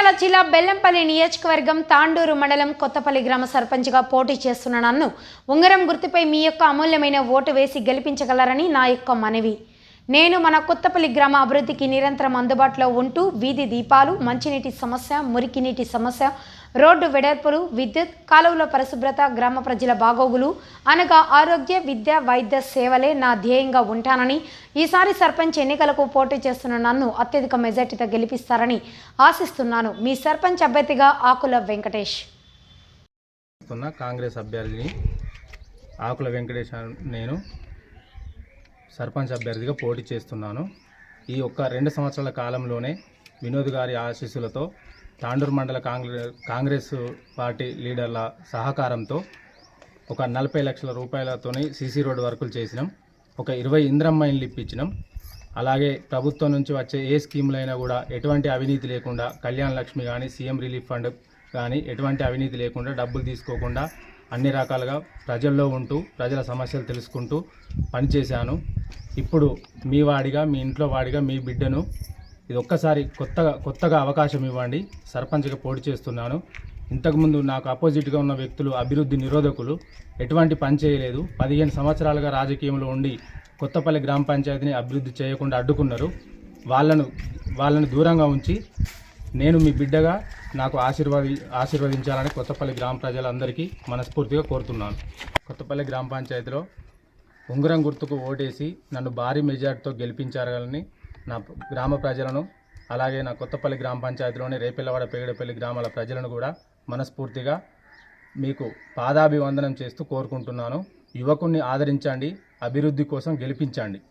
మంచిర్యాల జిల్లా బెల్లంపల్లి నియోజకవర్గం తాండూరు మండలం కొత్తపల్లి గ్రామ సర్పంచ్గా పోటీ చేస్తున్న నన్ను ఉంగరం గుర్తుపై మీ యొక్క అమూల్యమైన ఓటు వేసి గెలిపించగలరని నా యొక్క మనవి. నేను మన కొత్తపల్లి గ్రామ అభివృద్ధికి నిరంతరం అందుబాటులో ఉంటూ వీధి దీపాలు, మంచినీటి సమస్య, మురికి నీటి సమస్య, రోడ్డు వెడల్పులు, విద్యుత్, కాలువల పరిశుభ్రత, గ్రామ ప్రజల బాగోగులు అనగా ఆరోగ్య, విద్య, వైద్య సేవలే నా ధ్యేయంగా ఉంటానని, ఈసారి సర్పంచ్ ఎన్నికలకు పోటీ చేస్తున్న నన్ను అత్యధిక మెజార్టీతో గెలిపిస్తారని ఆశిస్తున్నాను. మీ సర్పంచ్ అభ్యర్థిగా ఆకుల వెంకటేష్. కాంగ్రెస్ అభ్యర్థిని ఆకుల వెంకటేష్ నేను సర్పంచ్ అభ్యర్థిగా పోటీ చేస్తున్నాను. ఈ ఒక్క 2 సంవత్సరాల కాలంలోనే వినోద్ గారి ఆశీస్సులతో తాండూరు మండల కాంగ్రెస్ పార్టీ లీడర్ల సహకారంతో ఒక 40 లక్షల రూపాయలతోనే సీసీ రోడ్డు వర్కులు చేసినాం. ఒక 20 ఇంద్రమ్మ ఇండ్లు ఇప్పించినాం. అలాగే ప్రభుత్వం నుంచి వచ్చే ఏ స్కీములైనా కూడా ఎటువంటి అవినీతి లేకుండా, కళ్యాణ లక్ష్మి కానీ, సీఎం రిలీఫ్ ఫండ్ కానీ ఎటువంటి అవినీతి లేకుండా, డబ్బులు తీసుకోకుండా అన్ని రకాలుగా ప్రజల్లో ఉంటూ ప్రజల సమస్యలు తెలుసుకుంటూ పనిచేశాను. ఇప్పుడు మీ వాడిగా, మీ ఇంట్లో వాడిగా, మీ బిడ్డను ఇది ఒక్కసారి కొత్తగా అవకాశం ఇవ్వండి. సర్పంచ్గా పోటీ చేస్తున్నాను. ఇంతకుముందు నాకు అపోజిట్గా ఉన్న వ్యక్తులు అభివృద్ధి నిరోధకులు, ఎటువంటి పని చేయలేదు. 15 సంవత్సరాలుగా రాజకీయంలో ఉండి కొత్తపల్లి గ్రామ పంచాయతీని అభివృద్ధి చేయకుండా అడ్డుకున్నారు. వాళ్ళను దూరంగా ఉంచి నేను మీ బిడ్డగా నాకు ఆశీర్వదించాలని కొత్తపల్లి గ్రామ ప్రజలందరికీ మనస్ఫూర్తిగా కోరుతున్నాను. కొత్తపల్లి గ్రామ పంచాయతీలో ఉంగరం గుర్తుకు ఓటేసి నన్ను భారీ మెజార్టీతో గెలిపించారని నా గ్రామ ప్రజలను, అలాగే నా కొత్తపల్లి గ్రామ పంచాయతీలోని రేపెల్లవాడ, పేగడపల్లి గ్రామాల ప్రజలను కూడా మనస్ఫూర్తిగా మీకు పాదాభివందనం చేస్తూ కోరుకుంటున్నాను. యువకుణ్ణి ఆదరించండి, అభివృద్ధి కోసం గెలిపించండి.